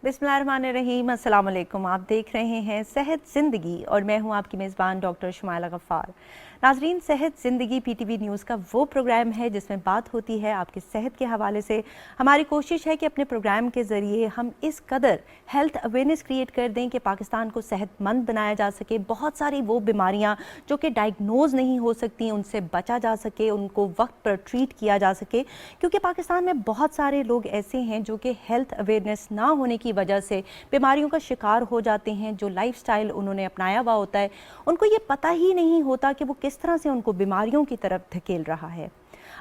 बिस्मिल्लाहिर्रहमानिर्रहीम, अस्सलाम वालेकुम। आप देख रहे हैं सेहत ज़िंदगी और मैं हूं आपकी मेज़बान डॉक्टर शुमाइला गफ़ार। नाज़रीन, सेहत ज़िंदगी पीटीवी न्यूज़ का वो प्रोग्राम है जिसमें बात होती है आपकी सेहत के हवाले से। हमारी कोशिश है कि अपने प्रोग्राम के ज़रिए हम इस कदर हेल्थ अवेयरनेस क्रिएट कर दें कि पाकिस्तान को सेहतमंद बनाया जा सके। बहुत सारी वो बीमारियाँ जो कि डायग्नोज नहीं हो सकती उनसे बचा जा सके, उनको वक्त पर ट्रीट किया जा सके, क्योंकि पाकिस्तान में बहुत सारे लोग ऐसे हैं जो कि हेल्थ अवेयरनेस ना होने की वजह से बीमारियों का शिकार हो जाते हैं। जो लाइफस्टाइल उन्होंने अपनाया हुआ होता है उनको ये पता ही नहीं होता कि वो किस तरह से उनको बीमारियों की तरफ धकेल रहा है।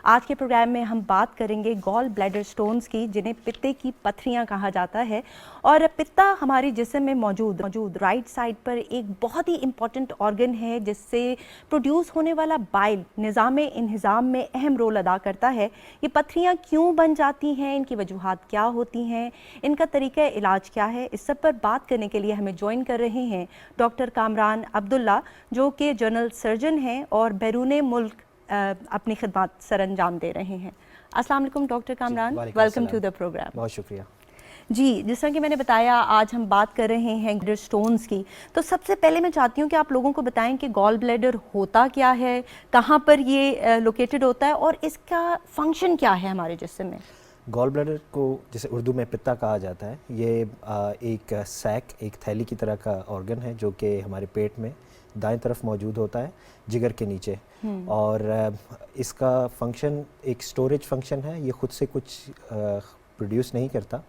आज के प्रोग्राम में हम बात करेंगे गॉल ब्लैडर स्टोन्स की, जिन्हें पित्ते की पत्थरियां कहा जाता है। और पित्ता हमारे जिस्म में मौजूद राइट साइड पर एक बहुत ही इंपॉर्टेंट ऑर्गन है जिससे प्रोड्यूस होने वाला बाइल निज़ाम इंहिज़ाम में अहम रोल अदा करता है। ये पत्थरियां क्यों बन जाती हैं, इनकी वजूहात क्या होती हैं, इनका तरीका इलाज क्या है, इस सब पर बात करने के लिए हमें ज्वाइन कर रहे हैं डॉक्टर कामरान अब्दुल्ला, जो कि जनरल सर्जन हैं और बैरून मुल्क अपनी खिदमत सर अंजाम दे रहे हैं। अस्सलाम वालेकुम doctor Kamran, welcome to the program. बहुत शुक्रिया जी। जिस तरह कि मैंने बताया, आज हम बात कर रहे हैं ब्लैडर स्टोन्स की। तो सबसे पहले मैं चाहती हूँ कि आप लोगों को बताएं कि गॉल ब्लैडर होता क्या है, कहाँ पर ये लोकेटेड होता है और इसका फंक्शन क्या है हमारे जिस्म में। गॉल ब्लैडर को जिसे उर्दू में पित्ता कहा जाता है, ये एक सैक, एक थैली की तरह का ऑर्गन है जो कि हमारे पेट में दाएं तरफ मौजूद होता है, जिगर के नीचे। और इसका फंक्शन एक स्टोरेज फंक्शन है। ये खुद से कुछ प्रोड्यूस नहीं करता।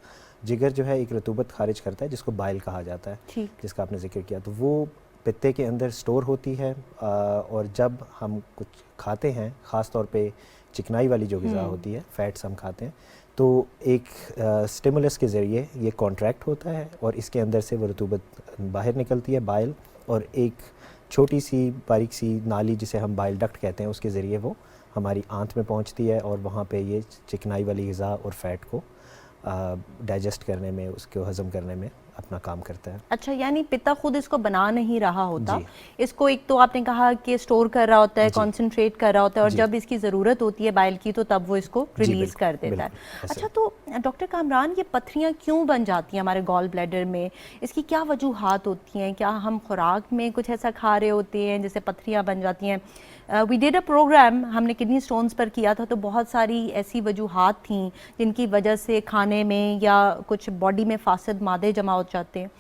जिगर जो है एक रतूबत खारिज करता है जिसको बाइल कहा जाता है, जिसका आपने जिक्र किया। तो वो पित्ते के अंदर स्टोर होती है और जब हम कुछ खाते हैं, ख़ास तौर पे चिकनाई वाली जो ग़िज़ा होती है, फैट्स हम खाते हैं, तो एक स्टिमुलस के ज़रिए ये कॉन्ट्रैक्ट होता है और इसके अंदर से वो रतूबत बाहर निकलती है, बाइल, और एक छोटी सी बारीक सी नाली जिसे हम बाइल डक्ट कहते हैं, उसके ज़रिए वो हमारी आंत में पहुंचती है और वहाँ पे ये चिकनाई वाली ग़िज़ा और फैट को डाइजेस्ट करने में, उसको हज़म करने में अपना काम करता है। अच्छा, यानी पित्ता खुद इसको बना नहीं रहा होता, इसको एक तो आपने कहा कि स्टोर कर रहा होता है, कॉन्सेंट्रेट कर रहा होता है, और जब इसकी ज़रूरत होती है बाइल की तो तब वो इसको रिलीज़ कर देता है। अच्छा, तो डॉक्टर कामरान, ये पत्थरियाँ क्यों बन जाती हैं हमारे गॉल ब्लैडर में, इसकी क्या वजूहात होती हैं? क्या हम खुराक में कुछ ऐसा खा रहे होते हैं जिससे पत्थरियाँ बन जाती हैं? वी डिड अ प्रोग्राम, हमने किडनी स्टोन्स पर किया था, तो बहुत सारी ऐसी वजूहात थीं जिनकी वजह से खाने में या कुछ बॉडी में फासद मादे जमा हो जाते हैं।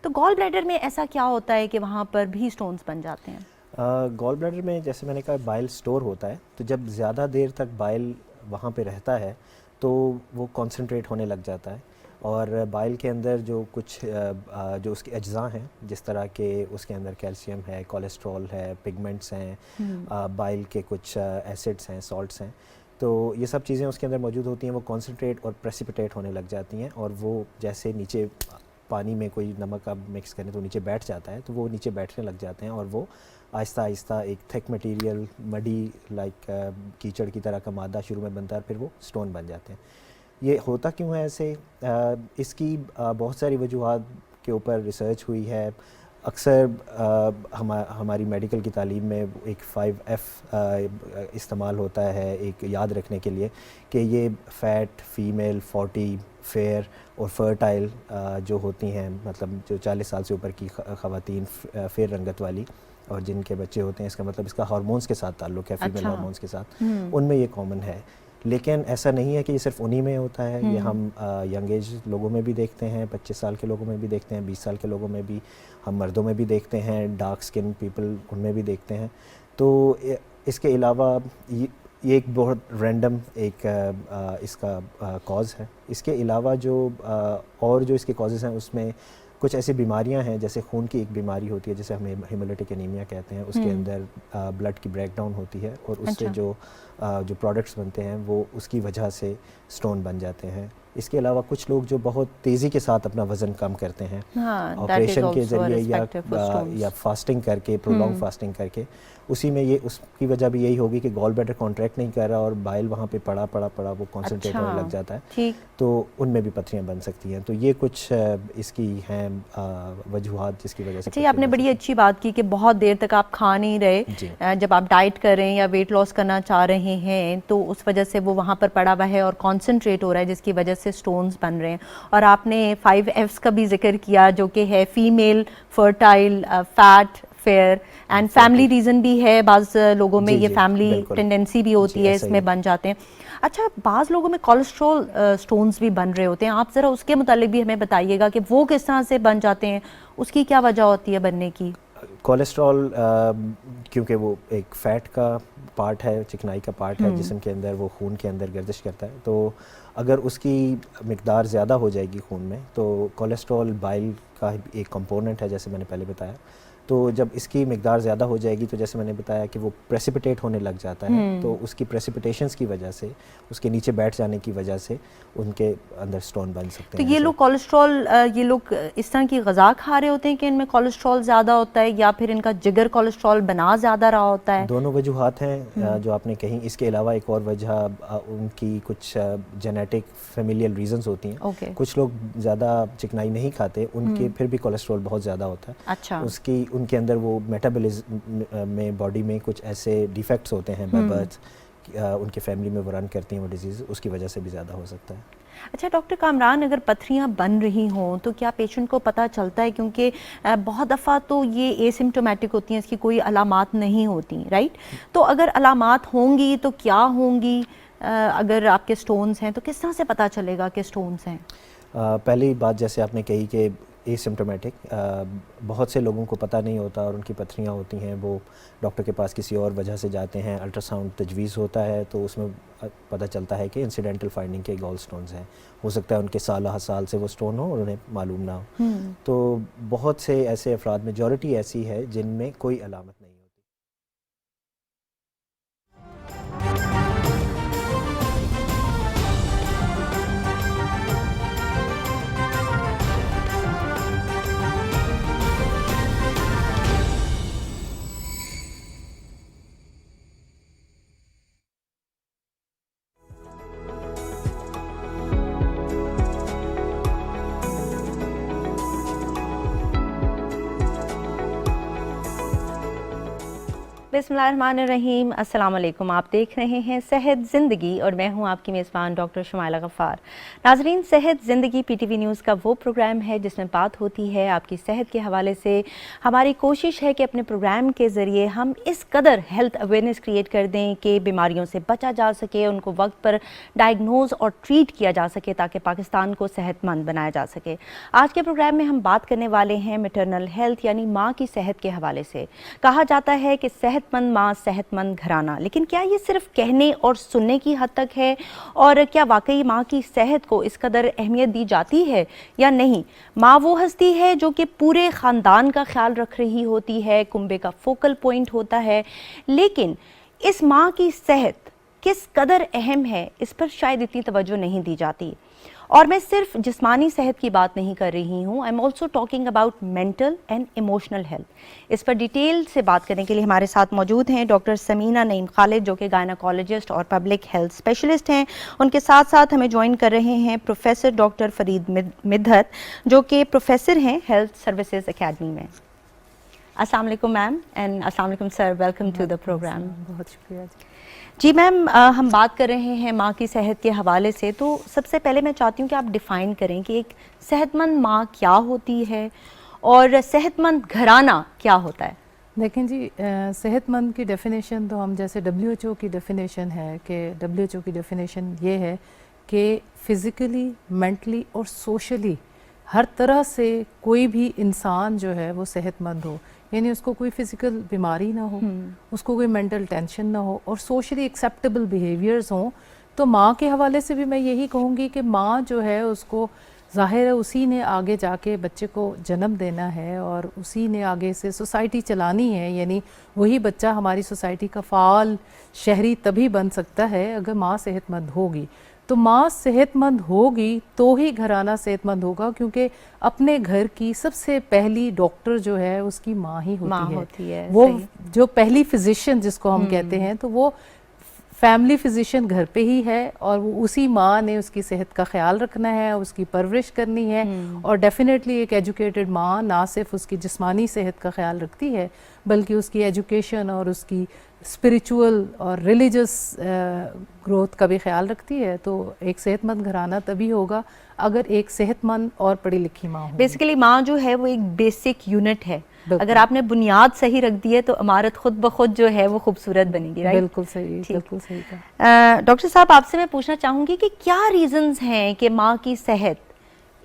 तो गॉल ब्लैडर में ऐसा क्या होता है कि वहाँ पर भी स्टोन्स बन जाते हैं? गॉल ब्लैडर में, जैसे मैंने कहा, बाइल स्टोर होता है। तो जब ज़्यादा देर तक बाइल वहाँ पे रहता है तो वो कॉन्सेंट्रेट होने लग जाता है और बाइल के अंदर जो कुछ जो उसके अज्जा हैं, जिस तरह के उसके अंदर कैल्शियम है, कोलेस्ट्रॉल है, पिगमेंट्स हैं, बाइल के कुछ एसिड्स हैं, सॉल्ट्स हैं, तो ये सब चीज़ें उसके अंदर मौजूद होती हैं। वो कॉन्सेंट्रेट और प्रेसिपिटेट होने लग जाती हैं और वो जैसे नीचे पानी में कोई नमक आप मिक्स करें तो नीचे बैठ जाता है, तो वो नीचे बैठने लग जाते हैं और वो आहिस्ता आहिस्ता एक थिक मटेरियल, मडी लाइक कीचड़ की तरह का मादा शुरू में बनता है, फिर वो स्टोन बन जाते हैं। ये होता क्यों है ऐसे? इसकी बहुत सारी वजूहात के ऊपर रिसर्च हुई है। अक्सर हमारी मेडिकल की तालीम में एक 5F इस्तेमाल होता है एक याद रखने के लिए कि ये फ़ैट, फ़ीमेल, 40, फेयर और फर्टाइल जो होती हैं, मतलब जो 40 साल से ऊपर की ख़वातीन, फेयर रंगत वाली, और जिनके बच्चे होते हैं, इसका मतलब इसका हार्मोन्स के साथ ताल्लुक़ है, फीमेल हार्मोन्स के साथ, उनमें ये कॉमन है। लेकिन ऐसा नहीं है कि ये सिर्फ उन्हीं में होता है। ये हम यंग एज लोगों में भी देखते हैं, 25 साल के लोगों में भी देखते हैं, 20 साल के लोगों में भी, हम मर्दों में भी देखते हैं, डार्क स्किन पीपल उनमें भी देखते हैं। तो इसके अलावा ये एक बहुत रैंडम एक इसका कॉज है। इसके अलावा जो और जो इसके कॉजेज़ हैं, उसमें कुछ ऐसी बीमारियां हैं, जैसे खून की एक बीमारी होती है जिसे हम हेमोलिटिक एनीमिया कहते हैं, उसके अंदर ब्लड की ब्रेकडाउन होती है और उससे जो प्रोडक्ट्स बनते हैं वो उसकी वजह से स्टोन बन जाते हैं। इसके अलावा कुछ लोग जो बहुत तेज़ी के साथ अपना वज़न कम करते हैं, ऑपरेशन के ज़रिए या फास्टिंग करके, प्रोलॉन्ग फास्टिंग करके, उसी में ये उसकी वजह भी यही होगी कि गॉल ब्लैडर कॉन्ट्रैक्ट नहीं कर रहा और बाइल वहाँ पे पड़ा वो कॉन्सेंट्रेट होने लग जाता है, तो उनमें भी पत्थरियाँ बन सकती हैं। तो ये कुछ इसकी हैं वजूहात जिसकी वजह से। अच्छा, आपने बड़ी अच्छी बात की कि बहुत देर तक आप खा नहीं रहे, जब आप डाइट कर रहे हैं या वेट लॉस करना चाह रहे हैं तो उस वजह से वो वहाँ पर पड़ा हुआ है और कॉन्सेंट्रेट हो रहा है, जिसकी वजह से स्टोन्स बन रहे हैं। और आपने 5 Fs का भी जिक्र किया जो कि है female, fertile, fat, fair and family reason भी है। बाज़ लोगों में ये फैमिली टेंडेंसी भी होती है, इसमें बन जाते हैं। अच्छा, बाज़ लोगों में कोलेस्ट्रॉल स्टोन्स भी बन रहे होते हैं, आप ज़रा उसके मुतालिक भी हमें बताइएगा कि वो किस तरह से बन जाते हैं, उसकी क्या वजह होती है बनने की? कोलेस्ट्रॉल क्योंकि वो एक फ़ैट का पार्ट है, चिकनाई का पार्ट है जिस्म के अंदर, वो खून के अंदर गर्दिश करता है। तो अगर उसकी मिकदार ज़्यादा हो जाएगी खून में तो कोलेस्ट्रॉल बाइल का एक कंपोनेंट है, जैसे मैंने पहले बताया। तो जब इसकी मिकदार ज़्यादा हो जाएगी तो जैसे मैंने बताया कि वो प्रेसिपिटेट होने लग जाता है, तो उसकी प्रेसिपिटेशंस की वजह से, उसके नीचे बैठ जाने की वजह से उनके अंदर स्टोन बन सकते हैं। तो ये लोग कोलेस्ट्रॉल, ये लोग इस तरह की ग़िज़ा खा रहे होते हैं कि इनमें कोलेस्ट्रॉल ज़्यादा होता है, या फिर इनका जिगर कोलेस्ट्रॉल बना ज़्यादा रहा होता है? दोनों वजूहात हैं जो आपने कही। इसके अलावा एक और वजह उनकी कुछ जेनेटिक फेमिलियल रीजंस होती हैं। कुछ लोग ज़्यादा चिकनाई नहीं खाते, उनके फिर भी कोलेस्ट्रॉल बहुत ज़्यादा होता है। अच्छा। उसकी उनके अंदर वो मेटाबॉलिज्म में बॉडी में कुछ ऐसे डिफेक्ट्स होते हैं बाय बर्थ, उनके फैमिली में वो रन करती हैं वो डिजीज़, उसकी वजह से भी ज़्यादा हो सकता है। अच्छा डॉक्टर कामरान, अगर पथरियाँ बन रही हों तो क्या पेशेंट को पता चलता है? क्योंकि बहुत दफ़ा तो ये एसिम्प्टोमेटिक होती हैं, इसकी कोई अलामात नहीं होती, राइट? तो अगर अलामात होंगी तो क्या होंगी? अगर आपके स्टोन्स हैं तो किस तरह से पता चलेगा कि स्टोन्स हैं? पहली बात जैसे आपने कही कि एसिम्प्टोमेटिक, बहुत से लोगों को पता नहीं होता और उनकी पथरियाँ होती हैं, वो डॉक्टर के पास किसी और वजह से जाते हैं, अल्ट्रासाउंड तजवीज़ होता है तो उसमें पता चलता है कि इंसिडेंटल फाइंडिंग के गॉल स्टोन्स हैं। हो सकता है उनके साल से वो स्टोन हो और उन्हें मालूम ना हो। तो बहुत से ऐसे अफराद, मेजॉरिटी ऐसी है जिनमें कोई अलामत नहीं। बिस्मिल्लाहिर्रहमानिर्रहीम, अस्सलाम वालेकुम। आप देख रहे हैं सेहत ज़िंदगी और मैं हूं आपकी मेज़बान डॉक्टर शुमाइला गफ़ार। नाज़रीन, सेहत ज़िंदगी पीटीवी न्यूज़ का वो प्रोग्राम है जिसमें बात होती है आपकी सेहत के हवाले से। हमारी कोशिश है कि अपने प्रोग्राम के ज़रिए हम इस कदर हेल्थ अवेयरनेस क्रिएट कर दें कि बीमारियों से बचा जा सके, उनको वक्त पर डायग्नोज और ट्रीट किया जा सके ताकि पाकिस्तान को सेहतमंद बनाया जा सके। आज के प्रोग्राम में हम बात करने वाले हैं मैटरनल हेल्थ यानी माँ की सेहत के हवाले से। कहा जाता है कि सेहतमंद माँ सेहतमंद घराना, लेकिन क्या ये सिर्फ कहने और सुनने की हद तक है? और क्या वाकई माँ की सेहत को इस कदर अहमियत दी जाती है या नहीं? माँ वो हस्ती है जो कि पूरे ख़ानदान का ख्याल रख रही होती है, कुंबे का फोकल पॉइंट होता है, लेकिन इस माँ की सेहत किस कदर अहम है इस पर शायद इतनी तवज्जो नहीं दी जाती। और मैं सिर्फ जिस्मानी सेहत की बात नहीं कर रही हूँ, I am also talking about mental and emotional health. इस पर डिटेल से बात करने के लिए हमारे साथ मौजूद हैं डॉक्टर समीना नईम खालिद जो कि गायनाकोलॉजिस्ट और पब्लिक हेल्थ स्पेशलिस्ट हैं। उनके साथ साथ हमें ज्वाइन कर रहे हैं प्रोफेसर डॉक्टर फरीद मिद्दत जो कि प्रोफेसर हैं हेल्थ सर्विसेज एकेडमी में। अस्सलाम वालेकुम मैम एंड अस्सलाम वालेकुम sir, welcome to the program. बहुत शुक्रिया जी मैम, हम बात कर रहे हैं माँ की सेहत के हवाले से, तो सबसे पहले मैं चाहती हूँ कि आप डिफ़ाइन करें कि एक सेहतमंद माँ क्या होती है और सेहतमंद घराना क्या होता है। देखें जी, सेहतमंद की डेफिनेशन तो हम जैसे WHO की डेफिनेशन है कि WHO की डेफिनेशन ये है कि फ़िज़िकली, मेंटली और सोशली हर तरह से कोई भी इंसान जो है वो सेहतमंद हो, यानी उसको कोई फ़िज़िकल बीमारी ना हो, उसको कोई मेंटल टेंशन ना हो और सोशली एक्सेप्टेबल बिहेवियर्स हों। तो माँ के हवाले से भी मैं यही कहूँगी कि माँ जो है उसको ज़ाहिर है उसी ने आगे जाके बच्चे को जन्म देना है और उसी ने आगे से सोसाइटी चलानी है, यानी वही बच्चा हमारी सोसाइटी का फ़ाल शहरी तभी बन सकता है अगर माँ सेहतमंद होगी। तो माँ सेहतमंद होगी तो ही घराना सेहतमंद होगा, क्योंकि अपने घर की सबसे पहली डॉक्टर जो है उसकी माँ ही होती है। वो जो पहली फिजिशियन जिसको हम कहते हैं, तो वो फैमिली फिजिशियन घर पे ही है और वो उसी माँ ने उसकी सेहत का ख्याल रखना है, उसकी परवरिश करनी है। और डेफिनेटली एक एजुकेटेड माँ ना सिर्फ उसकी जिस्मानी सेहत का ख्याल रखती है बल्कि उसकी एजुकेशन और उसकी स्पिरिचुअल और रिलीजियस ग्रोथ का भी ख्याल रखती है। तो एक सेहतमंद घराना तभी होगा अगर एक सेहतमंद और पढ़ी लिखी माँ हो। बेसिकली माँ जो है वो एक बेसिक यूनिट है, बिल्कुल। अगर आपने बुनियाद सही रख दी है तो इमारत खुद ब खुद जो है वो खूबसूरत बनेगी, राइट? बिल्कुल सही, बिल्कुल सही कहा। डॉक्टर साहब, आपसे मैं पूछना चाहूँगी कि क्या रीजंस हैं कि माँ की सेहत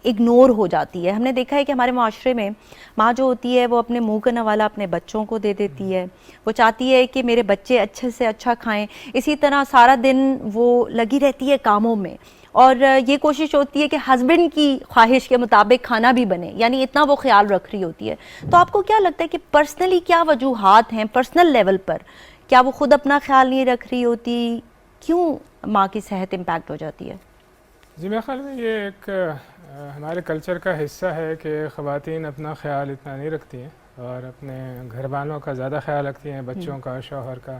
इग्नोर हो जाती है? हमने देखा है कि हमारे माशरे में माँ जो होती है वो अपने मुंह का नवाला अपने बच्चों को दे देती है, वो चाहती है कि मेरे बच्चे अच्छे से अच्छा खाएं, इसी तरह सारा दिन वो लगी रहती है कामों में और ये कोशिश होती है कि हस्बैंड की ख्वाहिश के मुताबिक खाना भी बने, यानी इतना वो ख्याल रख रही होती है। तो आपको क्या लगता है कि पर्सनली क्या वजूहात हैं, पर्सनल लेवल पर क्या वो खुद अपना ख्याल नहीं रख रही होती, क्यों माँ की सेहत इम्पैक्ट हो जाती है? जी, मेरे ख्याल में ये एक हमारे कल्चर का हिस्सा है कि ख़वातीन अपना ख्याल इतना नहीं रखती हैं और अपने घर वालों का ज़्यादा ख्याल रखती हैं, बच्चों का, शौहर का।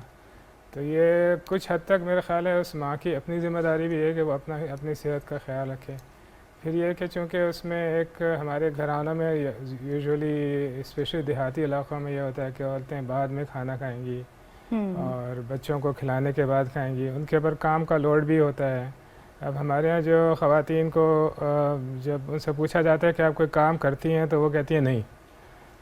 तो ये कुछ हद तक मेरा ख्याल है उस माँ की अपनी ज़िम्मेदारी भी है कि वो अपनी सेहत का ख्याल रखे। फिर ये कि चूँकि उसमें एक हमारे घरानों में यूजुअली स्पेशली देहाती इलाक़ों में ये होता है कि औरतें बाद में खाना खाएंगी और बच्चों को खिलाने के बाद खाएंगी, उनके ऊपर काम का लोड भी होता है। अब हमारे यहाँ जो ख़वातीन को जब उनसे पूछा जाता है कि आप कोई काम करती हैं तो वो कहती हैं नहीं,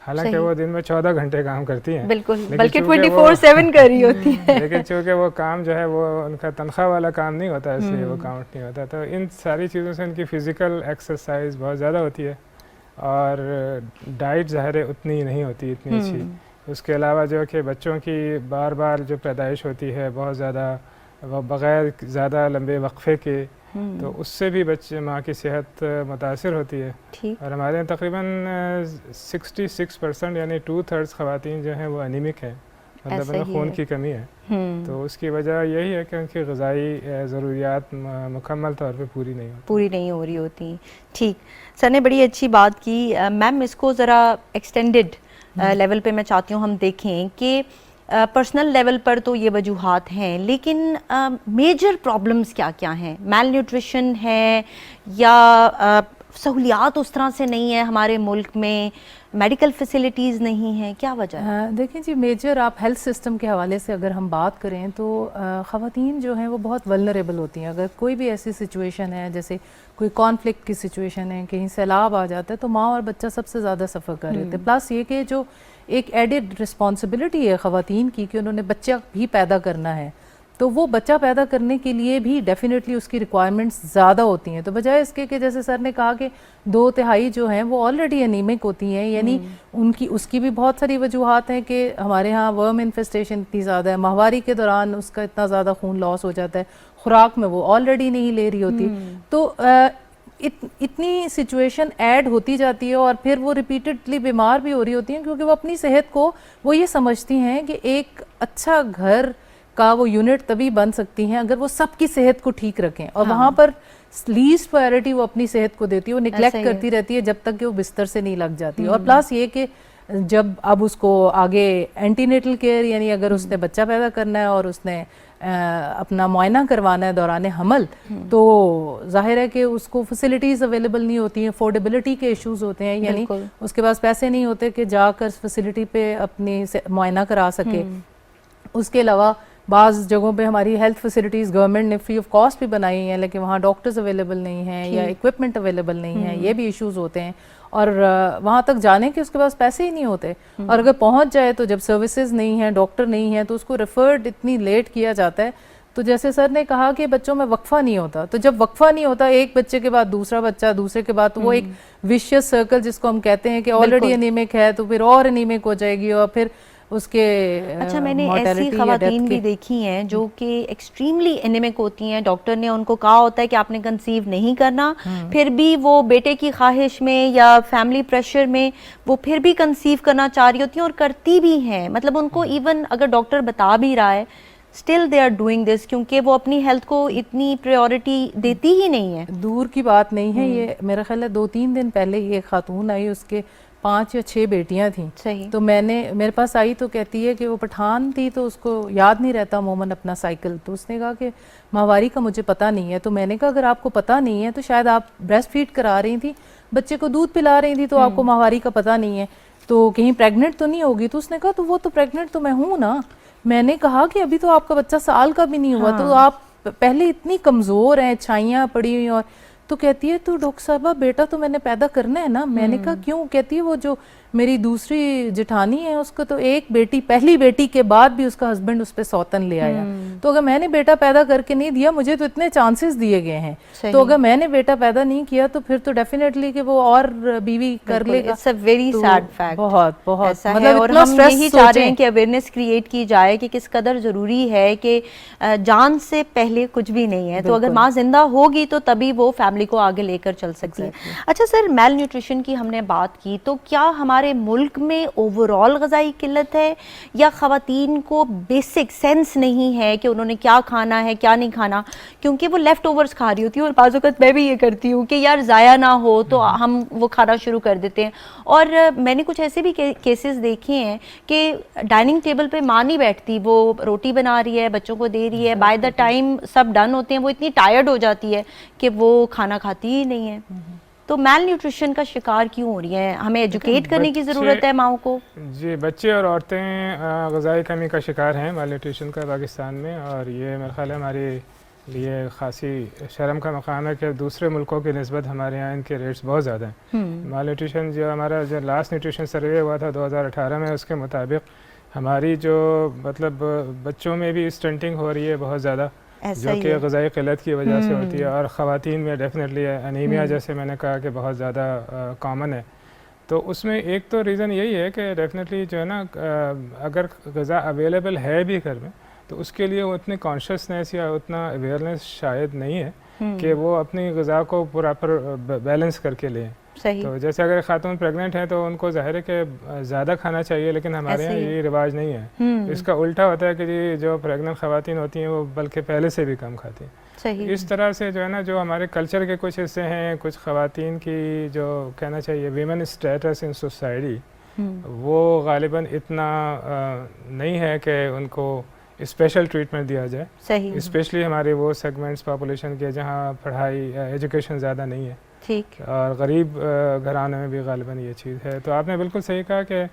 हालांकि वो दिन में 14 घंटे काम करती हैं, बिल्कुल, बल्कि 24/7 कर रही होती है। लेकिन चूँकि वो काम जो है वो उनका तनख्वाह वाला काम नहीं होता, इसलिए वो काउंट नहीं होता। तो इन सारी चीज़ों से उनकी फ़िज़िकल एक्सरसाइज बहुत ज़्यादा होती है और डाइट ज़ाहिर है उतनी नहीं होती, इतनी अच्छी। उसके अलावा जो कि बच्चों की बार बार जो पैदाइश होती है बहुत ज़्यादा बग़ैर ज़्यादा लंबे वक्फ़े के, तो उससे भी बच्चे माँ की सेहत मुतासिर होती है। और हमारे यहाँ तकरीबन 66% यानी 2/3 ख़वातीन जो हैं वो एनीमिक हैं, मतलब उन्हें खून की कमी है। तो उसकी वजह यही है कि उनकी ग़िज़ाई ज़रूरियात मुकम्मल तौर पे पूरी नहीं हो रही होती। ठीक, सर ने बड़ी अच्छी बात की। मैम, इसको ज़रा एक्सटेंडेड लेवल पे मैं चाहती हूँ हम देखें कि पर्सनल लेवल पर तो ये वजूहात हैं, लेकिन मेजर प्रॉब्लम्स क्या क्या हैं? मैल न्यूट्रिशन है या सहूलियात उस तरह से नहीं है हमारे मुल्क में, मेडिकल फैसिलिटीज़ नहीं हैं, क्या वजह है? देखिए जी, मेजर आप हेल्थ सिस्टम के हवाले से अगर हम बात करें तो ख़वातीन जो हैं वो बहुत वल्नरेबल होती हैं। अगर कोई भी ऐसी सिचुएशन है, जैसे कोई कॉन्फ्लिक्ट की सिचुएशन है, कहीं सैलाब आ जाता है, तो माँ और बच्चा सबसे ज़्यादा सफ़र कर रहे थे। प्लस ये कि जो एक एडिड रिस्पॉन्सिबिलिटी है ख़वातीन की कि उन्होंने बच्चा भी पैदा करना है, तो वो बच्चा पैदा करने के लिए भी डेफिनेटली उसकी रिक्वायरमेंट्स ज़्यादा होती हैं। तो बजाय इसके कि जैसे सर ने कहा कि 2/3 जो हैं वो ऑलरेडी एनीमिक होती हैं, यानी उसकी भी बहुत सारी वजूहात हैं कि हमारे यहाँ वर्म इन्फेस्टेशन इतनी ज़्यादा है, माहवारी के दौरान उसका इतना ज़्यादा खून लॉस हो जाता है, खुराक में वो ऑलरेडी नहीं ले रही होती। तो इतनी सिचुएशन ऐड होती जाती है और फिर वो रिपीटेडली बीमार भी हो रही होती हैं, क्योंकि वो अपनी सेहत को वो ये समझती हैं कि एक अच्छा घर का वो यूनिट तभी बन सकती हैं अगर वो सबकी सेहत को ठीक रखें। और वहाँ पर लीस्ट प्रायोरिटी वो अपनी सेहत को देती है, वो निगलेक्ट करती रहती है जब तक कि वो बिस्तर से नहीं लग जाती। और प्लस ये कि जब अब उसको आगे एंटीनेटल केयर, यानी अगर उसने बच्चा पैदा करना है और उसने अपना मुआयना करवाना है दौरान हमल, तो जाहिर है कि उसको फैसिलिटीज़ अवेलेबल नहीं होती हैं, अफोर्डेबिलिटी के इश्यूज होते हैं, यानी उसके पास पैसे नहीं होते कि जाकर फैसिलिटी पे अपनी मुआयना करा सके। उसके अलावा बाज़ जगहों पे हमारी हेल्थ फैसिलिटीज़ गवर्नमेंट ने फ्री ऑफ कॉस्ट भी बनाई हैं, लेकिन वहाँ डॉक्टर्स अवेलेबल नहीं हैं या इक्विपमेंट अवेलेबल नहीं है, ये भी इश्यूज होते हैं। और वहाँ तक जाने के उसके पास पैसे ही नहीं होते, और अगर पहुँच जाए तो जब सर्विसेज नहीं हैं, डॉक्टर नहीं है, तो उसको रेफर्ड इतनी लेट किया जाता है। तो जैसे सर ने कहा कि बच्चों में वक्फा नहीं होता, तो जब वक्फा नहीं होता, एक बच्चे के बाद दूसरा बच्चा, दूसरे के बाद, तो वो एक विशियस सर्कल जिसको हम कहते हैं कि ऑलरेडी एनीमिक है तो फिर और एनीमिक हो जाएगी, और फिर उसके अच्छा, मैंने ऐसी ख़वातीन भी देखी हैं जो कि एक्सट्रीमली एनीमिक होती हैं, डॉक्टर ने उनको कहा होता है कि आपने कंसीव नहीं करना, फिर भी वो बेटे की ख्वाहिश में या फैमिली प्रेशर में वो फिर भी कंसीव करना चाह रही होती हैं और करती भी हैं। मतलब उनको इवन अगर डॉक्टर बता भी रहा है, still they are doing this, क्योंकि वो अपनी हेल्थ को इतनी प्रायोरिटी देती ही नहीं है। दूर की बात नहीं है, ये मेरा ख्याल है 2-3 दिन पहले ये खातून आई, उसके 5 या 6 बेटियां थीं। सही। तो मेरे पास आई तो कहती है कि वो पठान थी तो उसको याद नहीं रहता मोमन अपना साइकिल, तो उसने कहा कि माहवारी का मुझे पता नहीं है। तो मैंने कहा अगर आपको पता नहीं है तो शायद आप ब्रेस्ट फीड करा रही थी, बच्चे को दूध पिला रही थी, तो आपको माहवारी का पता नहीं है, तो कहीं प्रेग्नेंट तो नहीं होगी। तो उसने कहा तो वो तो प्रेग्नेंट तो मैं हूँ ना, मैंने कहा कि अभी तो आपका बच्चा साल का भी नहीं हुआ, तो आप पहले इतनी कमज़ोर हैं, छाइयाँ पड़ी हुई, और तो कहती है तो डॉक्टर साहबा बेटा तो मैंने पैदा करना है ना। मैंने कहा क्यों? कहती है वो जो मेरी दूसरी जेठानी है उसको तो एक बेटी, पहली बेटी के बाद भी उसका हस्बैंड उस पर सौतन ले आया, तो अगर मैंने बेटा पैदा करके नहीं दिया, मुझे तो इतने चांसेस दिए गए हैं, तो अगर मैंने बेटा पैदा नहीं किया तो फिर तो डेफिनेटली कि वो और बीवी कर लेगा। It's a very sad fact, बहुत बहुत ऐसा है। मतलब और इतना हम स्ट्रेस यही चाह रहे हैं कि अवेयरनेस क्रिएट की जाए कि किस कदर ज़रूरी है कि जान से पहले कुछ भी नहीं है, तो अगर माँ जिंदा होगी तो तभी वो फैमिली को आगे लेकर चल सकती है। अच्छा सर, मेल न्यूट्रिशन की हमने बात की, तो क्या हमारे मुल्क में ओवरऑल ग़िज़ाई किल्लत है या ख़वातीन को बेसिक सेंस नहीं है कि उन्होंने क्या खाना है क्या नहीं खाना, क्योंकि वो लेफ़्ट ओवर्स खा रही होती है, और बाज़ वक़्त मैं भी ये करती हूँ कि यार ज़ाया ना हो तो हम वो खाना शुरू कर देते हैं। और मैंने कुछ ऐसे भी केसेस देखे हैं कि डाइनिंग टेबल पे माँ नहीं बैठती, वो रोटी बना रही है, बच्चों को दे रही है, बाय द टाइम सब डन होते हैं वो इतनी टायर्ड हो जाती है कि वो खाना खाती ही नहीं है। तो मेल न्यूट्रिशन का शिकार क्यों हो रही है? हमें एजुकेट करने की ज़रूरत है माओ को। जी, बच्चे और औरतें ग़िज़ाई कमी का शिकार हैं मेल न्यूट्रिशन का पाकिस्तान में, और ये मेरे ख्याल है हमारे लिए खासी शर्म का मकाम है कि दूसरे मुल्कों की निस्बत हमारे यहाँ इनके रेट्स बहुत ज़्यादा हैं। मेल न्यूट्रिशन जो हमारा जो लास्ट न्यूट्रिशन सर्वे हुआ था 2018 में, उसके मुताबिक हमारी जो मतलब बच्चों में भी स्टंटिंग हो रही है बहुत ज़्यादा, जो कि ग़िज़ाई क़िल्लत की वजह से होती है, और ख़वातीन में डेफिनेटली अनीमिया जैसे मैंने कहा कि बहुत ज़्यादा कॉमन है। तो उसमें एक तो रीज़न यही है कि डेफिनेटली जो है ना, अगर ग़िज़ा अवेलेबल है भी घर में तो उसके लिए वो उतनी कॉन्शियसनेस या उतना अवेयरनेस शायद नहीं है कि वो अपनी ग़िज़ा को प्रॉपर बैलेंस करके लें। सही। तो जैसे अगर खातून प्रेग्नेंट है तो उनको ज़ाहिर है कि ज़्यादा खाना चाहिए, लेकिन हमारे यहाँ ये रिवाज नहीं है। इसका उल्टा होता है कि जी जो प्रेग्नेंट ख़वातीन होती हैं वो बल्कि पहले से भी कम खाती हैं। सही। इस तरह से जो है ना, जो हमारे कल्चर के कुछ हिस्से हैं, कुछ ख़वातीन की जो कहना चाहिए वीमेन स्टेटस इन सोसाइटी, वो गालिबन इतना नहीं है कि उनको स्पेशल ट्रीटमेंट दिया जाए। सही। स्पेशली हमारे वो सेगमेंट्स पॉपुलेशन के जहाँ पढ़ाई एजुकेशन ज़्यादा नहीं है, ठीक, और गरीब घरानों में भी गालिबन ये चीज़ है। तो आपने बिल्कुल सही कहा कि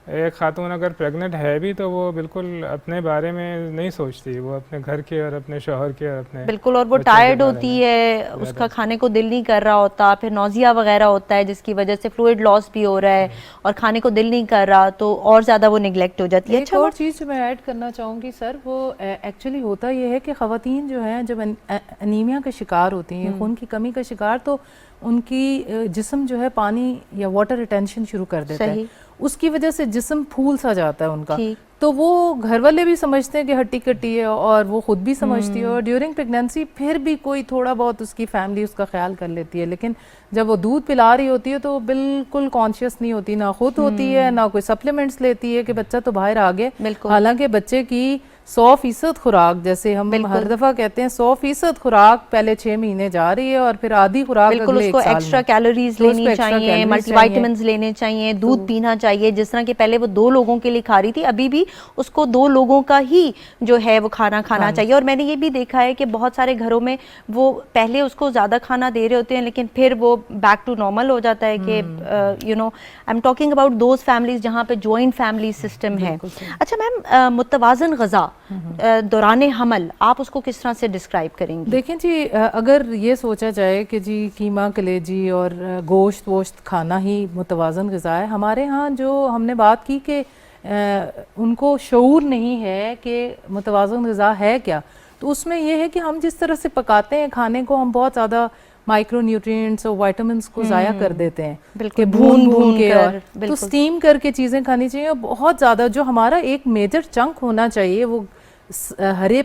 एक खातून अगर प्रेग्नेंट है भी तो वो बिल्कुल अपने बारे में नहीं सोचती, वो अपने घर के और अपने शौहर के और अपने बिल्कुल, और वो टायर्ड होती है, उसका खाने को दिल नहीं कर रहा होता, फिर नौजिया वगैरह होता है जिसकी वजह से फ्लूइड लॉस भी हो रहा है और खाने को दिल नहीं कर रहा, तो और ज़्यादा वो निगलेक्ट हो जाती है। एक और चीज़ जो मैं ऐड करना चाहूँगी सर, वो एक्चुअली होता ये है कि ख़वातीन जो हैं जब अनीमिया का शिकार होती हैं, खून की कमी का शिकार, तो उनकी जिस्म जो है पानी या वाटर रिटेंशन शुरू कर देता है, उसकी वजह से जिस्म फूल सा जाता है उनका। तो वो घर वाले भी समझते हैं कि हट्टी कट्टी है, और वो खुद भी समझती है, और ड्यूरिंग प्रेगनेंसी फिर भी कोई थोड़ा बहुत उसकी फैमिली उसका ख्याल कर लेती है, लेकिन जब वो दूध पिला रही होती है तो वो बिल्कुल कॉन्शियस नहीं होती, ना खुद होती है ना कोई सप्लीमेंट्स लेती है कि बच्चा तो बाहर आ गया। हालांकि बच्चे की 100% खुराक, जैसे हम हर दफा कहते हैं 100% खुराक पहले 6 महीने जा रही है, और फिर आधी खुराक बिल्कुल उसको एक्स्ट्रा कैलोरीज लेनी चाहिए, मल्टीविटामिन्स लेने चाहिए, दूध पीना चाहिए। जिस तरह के पहले वो 2 लोगों के लिए खा रही थी, अभी भी उसको 2 लोगों का ही जो है वो खाना खाना चाहिए। और मैंने ये भी देखा है कि बहुत सारे घरों में वो पहले उसको ज़्यादा खाना दे रहे होते हैं, लेकिन फिर वो बैक टू नॉर्मल हो जाता है कि you know, I am talking about those families जहाँ पे जॉइंट फैमिली सिस्टम है। अच्छा मैम, मुतवाज़न ग़िज़ा दौरान हमल आप उसको किस तरह से डिस्क्राइब करेंगे? देखें जी, अगर ये सोचा जाए कि जी कीमा कलेजी और गोश्त वोश्त खाना ही मुतवाज़न ग़िज़ा है, हमारे यहाँ जो हमने बात की कि उनको शऊर नहीं है कि मुतवाज़न ग़िज़ा है क्या, तो उसमें यह है कि हम जिस तरह से पकाते हैं खाने को, हम बहुत ज़्यादा माइक्रो न्यूट्रिएंट्स और विटामिन्स को ज़ाया कर देते हैं कि भून के, और तो स्टीम करके चीज़ें खानी चाहिए। और बहुत ज़्यादा जो हमारा एक मेजर चंक होना चाहिए वो हरे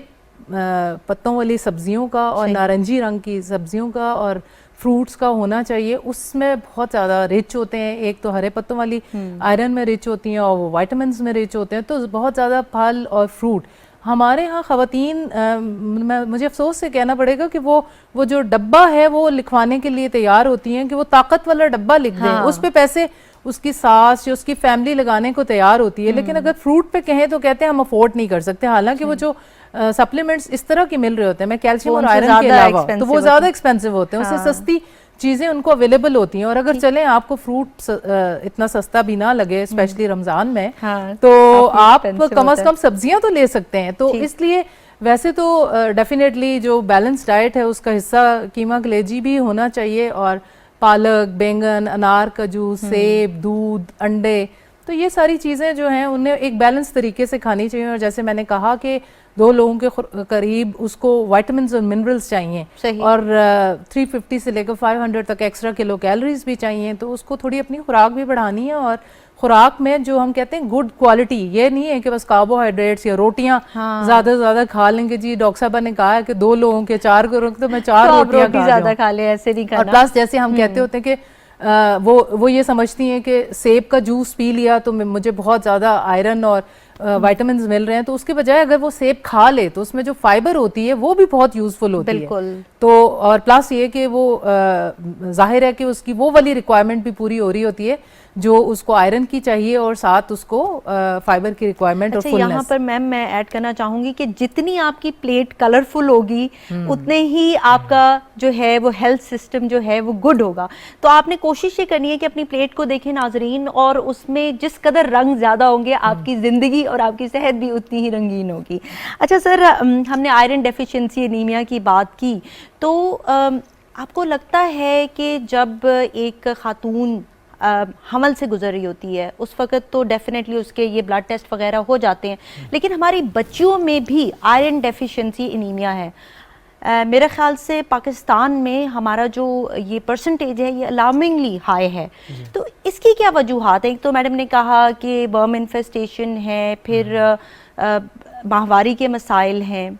पत्तों वाली सब्जियों का और नारंगी रंग की सब्जियों का और फ्रूट्स का होना चाहिए। उसमें बहुत ज़्यादा रिच होते हैं, एक तो हरे पत्तों वाली आयरन में रिच होती हैं और वो विटामिन्स में रिच होते हैं, तो बहुत ज़्यादा फल और फ्रूट। हमारे यहाँ ख़वातीन, मुझे अफसोस से कहना पड़ेगा कि वो जो डब्बा है वो लिखवाने के लिए तैयार होती हैं कि वो ताकत वाला डब्बा लिख दें, उस पे पैसे उसकी सास या उसकी फैमिली लगाने को तैयार होती है, लेकिन अगर फ्रूट पे कहें तो कहते हैं हम अफोर्ड नहीं कर सकते। हालांकि वो जो सप्लीमेंट्स इस तरह के मिल रहे होते हैं, मैं कैल्शियम और आयरन के अलावा, तो वो ज़्यादा एक्सपेंसिव होते हैं, उससे सस्ती चीज़ें उनको अवेलेबल होती हैं। और अगर चलें आपको फ्रूट इतना सस्ता भी ना लगे, स्पेशली रमज़ान में, हाँ, तो आप expensive कम होता से है। कम सब्जियां तो ले सकते हैं। तो इसलिए वैसे तो डेफिनेटली जो बैलेंस डाइट है उसका हिस्सा कीमा कलेजी भी होना चाहिए, और पालक, बैंगन, अनार का जूस, सेब, दूध, अंडे, तो ये सारी चीज़ें जो हैं उन्हें एक बैलेंस तरीके से खानी चाहिए। और जैसे मैंने कहा कि 2 लोगों के करीब उसको विटामिन्स और मिनरल्स चाहिए, सही। और 350 से लेकर 500 तक एक्स्ट्रा किलो कैलोरीज भी चाहिए। तो उसको थोड़ी अपनी खुराक भी बढ़ानी है, और खुराक में जो हम कहते हैं गुड क्वालिटी, ये नहीं है कि बस कार्बोहाइड्रेट्स या रोटियां ज़्यादा से ज़्यादा खा लेंगे। जी डॉक्टर साहब ने कहा है कि 2 लोगों के 4 करोड़, तो मैं 4 तो रोटियां रोटी खा ज्यादा जाऊं। खा ले, ऐसे नहीं और खाना। प्लस जैसे हम कहते होते हैं कि वो ये समझती हैं कि सेब का जूस पी लिया तो मुझे बहुत ज़्यादा आयरन और विटामिन्स मिल रहे हैं, तो उसके बजाय अगर वो सेब खा ले तो उसमें जो फाइबर होती है वो भी बहुत यूजफुल होती बिल्कुल। है। तो और प्लस ये कि वो जाहिर है कि उसकी वो वाली रिक्वायरमेंट भी पूरी हो रही होती है जो उसको आयरन की चाहिए, और साथ उसको फाइबर की रिक्वायरमेंट। अच्छा, और यहाँ फुलनेस। पर मैम मैं ऐड करना चाहूंगी कि जितनी आपकी प्लेट कलरफुल होगी उतने ही आपका जो है वो हेल्थ सिस्टम जो है वो गुड होगा। तो आपने कोशिश ये करनी है कि अपनी प्लेट को देखें नाजरीन, और उसमें जिस कदर रंग ज़्यादा होंगे आपकी ज़िंदगी और आपकी सेहत भी उतनी ही रंगीन होगी। अच्छा सर, हमने आयरन डेफिशिएंसी एनीमिया की बात की, तो आपको लगता है कि जब एक खातून हमल से गुजर रही होती है उस वक़्त तो डेफिनेटली उसके ये ब्लड टेस्ट वगैरह हो जाते हैं, लेकिन हमारी बच्चियों में भी आयरन डेफिशिएंसी एनीमिया है। मेरे ख्याल से पाकिस्तान में हमारा जो ये परसेंटेज है ये अलार्मिंगली हाई है। तो इसकी क्या वजूहात है? एक तो मैडम ने कहा कि वर्म इन्फेस्टेशन है, फिर माहवारी के मसाइल हैं,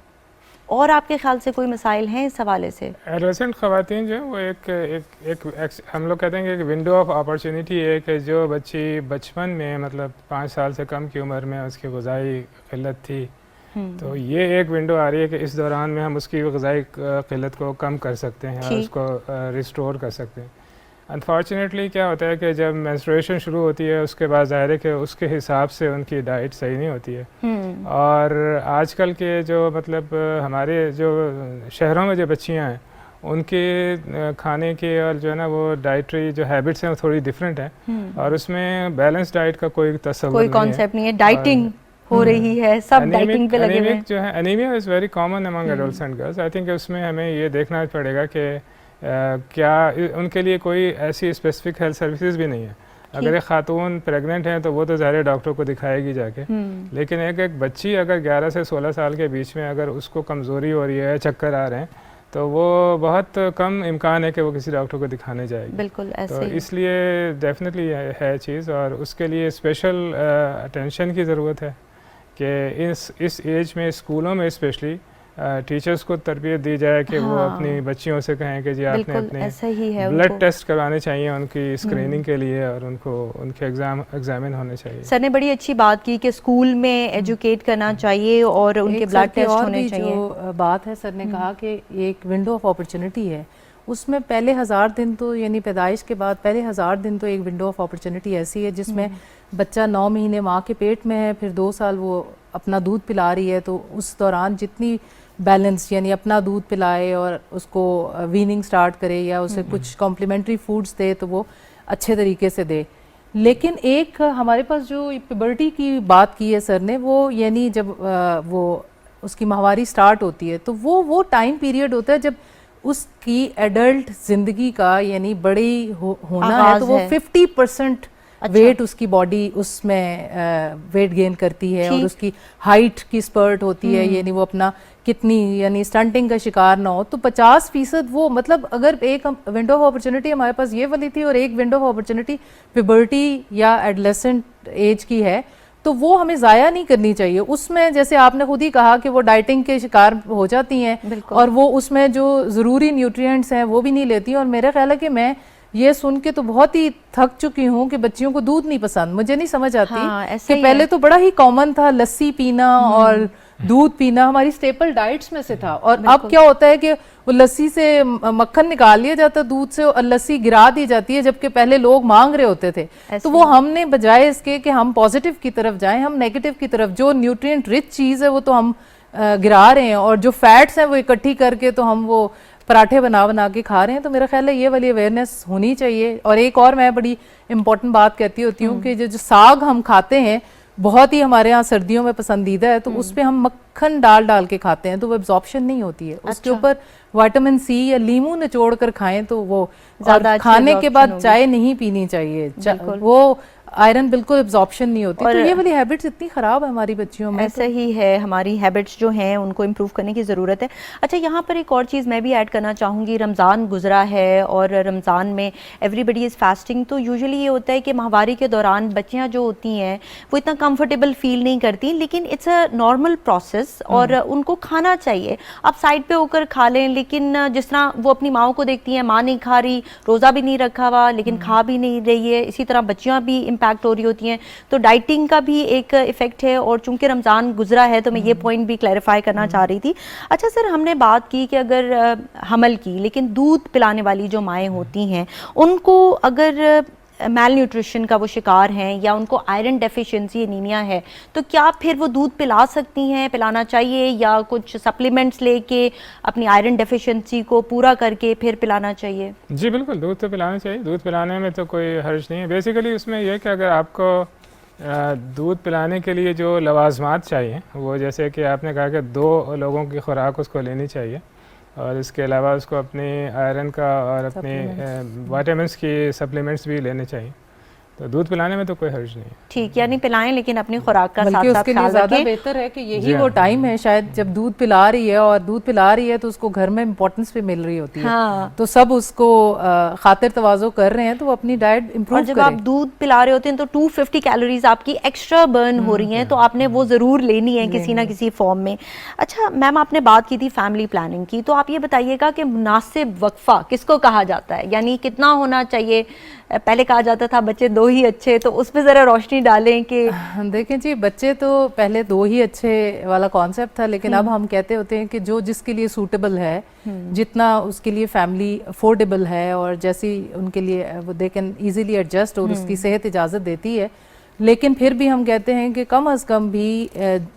और आपके ख्याल से कोई मसाइल हैं इस हवाले से? एडोलेसेंट ख़वातीन जो है वो एक हम लोग कहते हैं कि एक विंडो ऑफ अपॉर्चुनिटी है कि जो बच्ची बचपन में मतलब 5 साल से कम की उम्र में उसकी ग़िज़ाई क़िल्लत थी, तो ये एक विंडो आ रही है कि इस दौरान में हम उसकी ग़िज़ाई क़िल्लत को कम कर सकते हैं और उसको रिस्टोर कर सकते हैं। अनफॉर्चुनेटली क्या होता है कि जब मेंस्ट्रुएशन शुरू होती है उसके बाद ज़ाहिर है कि उसके हिसाब से उनकी डाइट सही नहीं होती है। और आजकल के जो मतलब हमारे जो शहरों में जो बच्चियां हैं उनके खाने के और जो है ना वो डाइटरी जो हैबिट्स हैं वो थोड़ी डिफरेंट है, और उसमें बैलेंस डाइट का कोई तस्वुर कोई कॉन्सेप्ट नहीं है। डाइटिंग हो रही है, सब डाइटिंग पे लगे हुए हैं। जो है anaemia is very common among adolescent girls. I think उसमें हमें ये देखना पड़ेगा कि क्या उनके लिए कोई ऐसी स्पेसिफिक हेल्थ सर्विसेज भी नहीं है। अगर एक खातून प्रेग्नेंट है तो वो तो ज़ाहिर डॉक्टर को दिखाएगी जाके, लेकिन एक बच्ची अगर 11 से 16 साल के बीच में अगर उसको कमज़ोरी हो रही है, चक्कर आ रहे हैं, तो वो बहुत कम इम्कान है कि वो किसी डॉक्टर को दिखाने जाएगी। बिल्कुल ऐसे तो इसलिए डेफिनेटली है चीज़, और उसके लिए स्पेशल अटेंशन की ज़रूरत है कि इस एज में स्कूलों में स्पेशली टीचर्स को तरबियत दी जाए कि वो अपनी बच्चियों से कहें कि जी आपने अपने ब्लड टेस्ट करवाने चाहिए उनकी स्क्रीनिंग के लिए, और उनको उनके एग्जामिन होने चाहिए। सर ने बड़ी अच्छी बात की कि स्कूल में एजुकेट करना चाहिए और उनके ब्लड टेस्ट होने चाहिए। जो बात है सर ने कहा कि एक विंडो ऑफ अपॉर्चुनिटी है, उसमें पहले 1000 दिन तो यानी पैदाइश के बाद पहले 1000 दिन तो एक विंडो ऑफ अपॉर्चुनिटी ऐसी है जिसमें बच्चा 9 महीने माँ के पेट में है, फिर 2 साल वो अपना दूध पिला रही है, तो उस दौरान जितनी बैलेंस यानी अपना दूध पिलाए और उसको वीनिंग स्टार्ट करे या उसे कुछ कॉम्प्लीमेंट्री फूड्स दे तो वो अच्छे तरीके से दे। लेकिन एक हमारे पास जो प्यूबर्टी की बात की है सर ने, वो यानी जब वो उसकी माहवारी स्टार्ट होती है तो वो टाइम पीरियड होता है जब उसकी एडल्ट जिंदगी का यानी बड़ी होना है, तो वो 50% वेट उसकी बॉडी उसमें वेट गेन करती है और उसकी हाइट की स्पर्ट होती है, यानी वो अपना कितनी यानी स्टंटिंग का शिकार ना हो। तो 50% वो मतलब अगर एक विंडो ऑफ अपॉर्चुनिटी हमारे पास ये वाली थी और एक विंडो ऑफ अपॉर्चुनिटी प्यूबर्टी या एडोलेसेंट एज की है, तो वो हमें ज़ाया नहीं करनी चाहिए। उसमें जैसे आपने खुद ही कहा कि वो डाइटिंग के शिकार हो जाती हैं और वो उसमें जो ज़रूरी न्यूट्रिएंट्स हैं वो भी नहीं लेती। और मेरा ख्याल है कि मैं ये सुन के तो बहुत ही थक चुकी हूँ कि बच्चियों को दूध नहीं पसंद। मुझे नहीं समझ आती कि पहले तो बड़ा ही कॉमन था लस्सी पीना और दूध पीना हमारी स्टेपल डाइट्स में से था, और अब क्या होता है कि वो लस्सी से मक्खन निकाल लिया जाता है दूध से और लस्सी गिरा दी जाती है, जबकि पहले लोग मांग रहे होते थे। तो वो हमने बजाय इसके कि हम पॉजिटिव की तरफ जाएं, हम नेगेटिव की तरफ, जो न्यूट्रिएंट रिच चीज़ है वो तो हम गिरा रहे हैं और जो फैट्स हैं वो इकट्ठी करके तो हम वो पराठे बना बना के खा रहे हैं। तो मेरा ख्याल है ये वाली अवेयरनेस होनी चाहिए। और एक और मैं बड़ी इंपॉर्टेंट बात कहती होती हूँ कि जो साग हम खाते हैं बहुत ही हमारे यहाँ सर्दियों में पसंदीदा है, तो उस पे हम मक्खन डाल डाल के खाते हैं तो वो एब्जॉर्प्शन नहीं होती है। उसके ऊपर विटामिन सी या लीमू निचोड़ कर खाएं तो वो ज्यादा खाने के बाद चाय नहीं पीनी चाहिए, वो आयरन बिल्कुल एब्जॉर्प्शन नहीं होती। तो ये वाली हैबिट्स इतनी ख़राब है हमारी बच्चियों में। ऐसा ही है, हमारी हैबिट्स जो हैं उनको इम्प्रूव करने की ज़रूरत है। अच्छा, यहाँ पर एक और चीज़ मैं भी ऐड करना चाहूँगी। रमज़ान गुजरा है और रमज़ान में एवरीबडी इज़ फास्टिंग, तो यूजुअली ये होता है कि माहवारी के दौरान बच्चियाँ जो होती हैं वो इतना कंफर्टेबल फील नहीं करती, लेकिन इट्स अ नॉर्मल प्रोसेस और उनको खाना चाहिए। आप साइड पे होकर खा लें, लेकिन जिस तरह वो अपनी माओ को देखती हैं, माँ नहीं खा रही, रोज़ा भी नहीं रखा हुआ लेकिन खा भी नहीं रही है, इसी तरह बच्चियाँ भी इम्पैक्ट हो रही होती हैं। तो डाइटिंग का भी एक इफेक्ट है। और चूंकि रमज़ान गुजरा है तो मैं ये पॉइंट भी क्लैरिफाई करना चाह रही थी। अच्छा सर, हमने बात की कि अगर हमल की, लेकिन दूध पिलाने वाली जो माएँ होती हैं उनको अगर मैल न्यूट्रिशन का वो शिकार हैं या उनको आयरन डेफिशिएंसी एनीमिया है, तो क्या फिर वो दूध पिला सकती हैं, पिलाना चाहिए, या कुछ सप्लीमेंट्स लेके अपनी आयरन डेफिशिएंसी को पूरा करके फिर पिलाना चाहिए? जी बिल्कुल, दूध तो पिलाना चाहिए। दूध पिलाने में तो कोई हर्ज नहीं है। बेसिकली उसमें यह कि अगर आपको दूध पिलाने के लिए जो लवाजमात चाहिए, वो जैसे कि आपने कहा कि 2 लोगों की खुराक उसको लेनी चाहिए, और इसके अलावा उसको अपनी आयरन का और अपनी विटामिन्स की सप्लीमेंट्स भी लेने चाहिए। तो दूध पिलाने में तो कोई हर्ज नहीं है। ठीक, यानी पिलाएं लेकिन अपनी खुराक का बल्कि साथ-साथ उसके लिए ख्याल ज़्यादा रखें। बेहतर है कि यही वो टाइम है शायद जब दूध पिला रही है, और दूध पिला रही है तो उसको घर में इंपॉर्टेंस भी मिल रही होती है। हाँ। तो सब उसको खातिर तवाज़ो कर रहे हैं तो वो अपनी डाइट और इंप्रूव जब करें। आप दूध पिला रहे होते हैं तो 250 कैलोरीज आपकी एक्स्ट्रा बर्न हो रही हैं, तो आपने वो ज़रूर लेनी है किसी ना किसी फॉर्म में। अच्छा मैम, आपने बात की थी फैमिली प्लानिंग की, तो आप ये बताइएगा कि मुनासिब वक्फा किसको कहा जाता है, यानी कितना होना चाहिए? पहले कहा जाता था बच्चे 2 ही अच्छे, तो उस पर ज़रा रोशनी डालें कि देखें जी, बच्चे तो पहले 2 ही अच्छे वाला कॉन्सेप्ट था, लेकिन अब हम कहते होते हैं कि जो जिसके लिए सूटेबल है, जितना उसके लिए फैमिली अफोर्डेबल है और जैसी उनके लिए वो दे कैन इजीली एडजस्ट और उसकी सेहत इजाज़त देती है। लेकिन फिर भी हम कहते हैं कि कम अज़ कम भी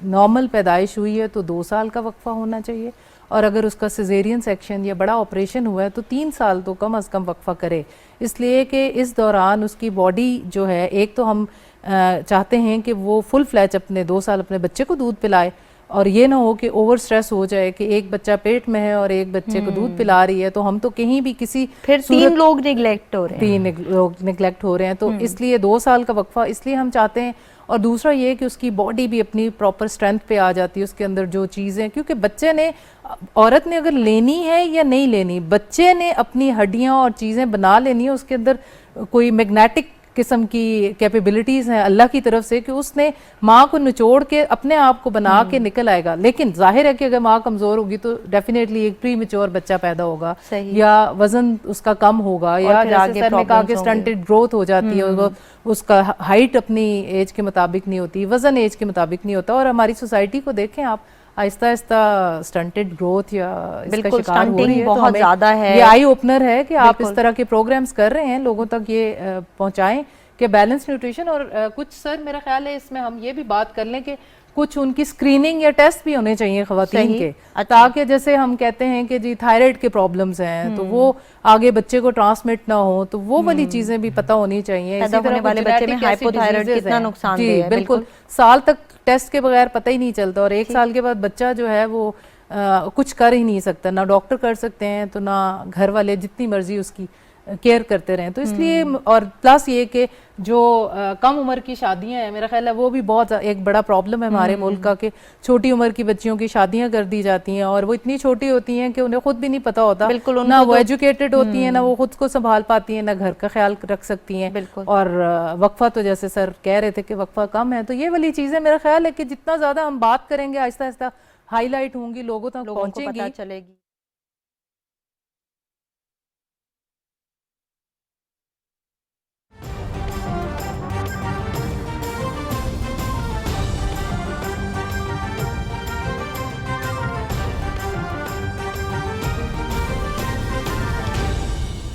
नॉर्मल पैदाइश हुई है तो 2 साल का वक्फा होना चाहिए, और अगर उसका सिजेरियन सेक्शन या बड़ा ऑपरेशन हुआ है तो 3 साल तो कम अज़ कम वक्फा करे, इसलिए कि इस दौरान उसकी बॉडी जो है, एक तो हम चाहते हैं कि वो फुल फ्लैच अपने 2 साल अपने बच्चे को दूध पिलाए, और ये ना हो कि ओवर स्ट्रेस हो जाए कि एक बच्चा पेट में है और एक बच्चे को दूध पिला रही है, तो हम तो कहीं भी किसी फिर 3 लोग निगलेक्ट हो रहे हैं। 3 लोग निगलेक्ट हो रहे हैं। तो इसलिए 2 साल का वक्फा इसलिए हम चाहते हैं। और दूसरा ये कि उसकी बॉडी भी अपनी प्रॉपर स्ट्रेंथ पे आ जाती है, उसके अंदर जो चीज़ें, क्योंकि बच्चे ने, औरत ने अगर लेनी है या नहीं लेनी, बच्चे ने अपनी हड्डियां और चीज़ें बना लेनी है, उसके अंदर कोई मैग्नेटिक किस्म की कैपेबिलिटीज़ हैं अल्लाह की तरफ से कि उसने माँ को निचोड़ के अपने आप को बना के निकल आएगा। लेकिन जाहिर है कि अगर माँ कमज़ोर होगी तो डेफिनेटली एक प्री मेच्योर बच्चा पैदा होगा, या वजन उसका कम होगा, या जैसे सर ने कहा कि स्टंटेड ग्रोथ हो जाती है, उसका हाइट अपनी एज के मुताबिक नहीं होती, वजन एज के मुताबिक नहीं होता। और हमारी सोसाइटी को देखें आप, आहिस्ता आहिस्ता स्टंटेड ग्रोथ या इसका शिकार हो रही है। बहुत तो ज़्यादा है। ये आई ओपनर है कि आप इस तरह के प्रोग्राम्स कर रहे हैं, लोगों तक ये पहुंचाएं कि बैलेंस न्यूट्रिशन। और कुछ सर मेरा ख्याल है इसमें हम ये भी बात कर लें कि कुछ उनकी स्क्रीनिंग या टेस्ट भी होने चाहिए खवातीन के, ताकि जैसे हम कहते हैं कि जी थायराइड के प्रॉब्लम्स हैं तो वो आगे बच्चे को ट्रांसमिट ना हो, तो वो वाली चीजें भी पता होनी चाहिए। पैदा होने वाले बच्चे में हाइपोथायराइड कितना नुकसानदेह है। बिल्कुल, साल तक टेस्ट के बगैर पता ही नहीं चलता, और 1 साल के बाद बच्चा जो है वो कुछ कर ही नहीं सकता, ना डॉक्टर कर सकते हैं तो ना घर वाले जितनी मर्जी उसकी केयर करते रहें। तो इसलिए, और प्लस ये कि जो कम उम्र की शादियां हैं, मेरा ख्याल है वो भी बहुत एक बड़ा प्रॉब्लम है हमारे मुल्क का, कि छोटी उम्र की बच्चियों की शादियां कर दी जाती हैं और वो इतनी छोटी होती हैं कि उन्हें खुद भी नहीं पता होता, ना वो एजुकेटेड होती हैं, ना वो खुद को संभाल पाती हैं, ना घर का ख्याल रख सकती हैं। और वक्फा तो जैसे सर कह रहे थे कि वक्फा कम है, तो ये वाली चीज़ें मेरा ख्याल है कि जितना ज़्यादा हम बात करेंगे आहिस्ता आहिस्ता हाईलाइट होंगी, लोगों तक पहुँचेंगी, चलेगी।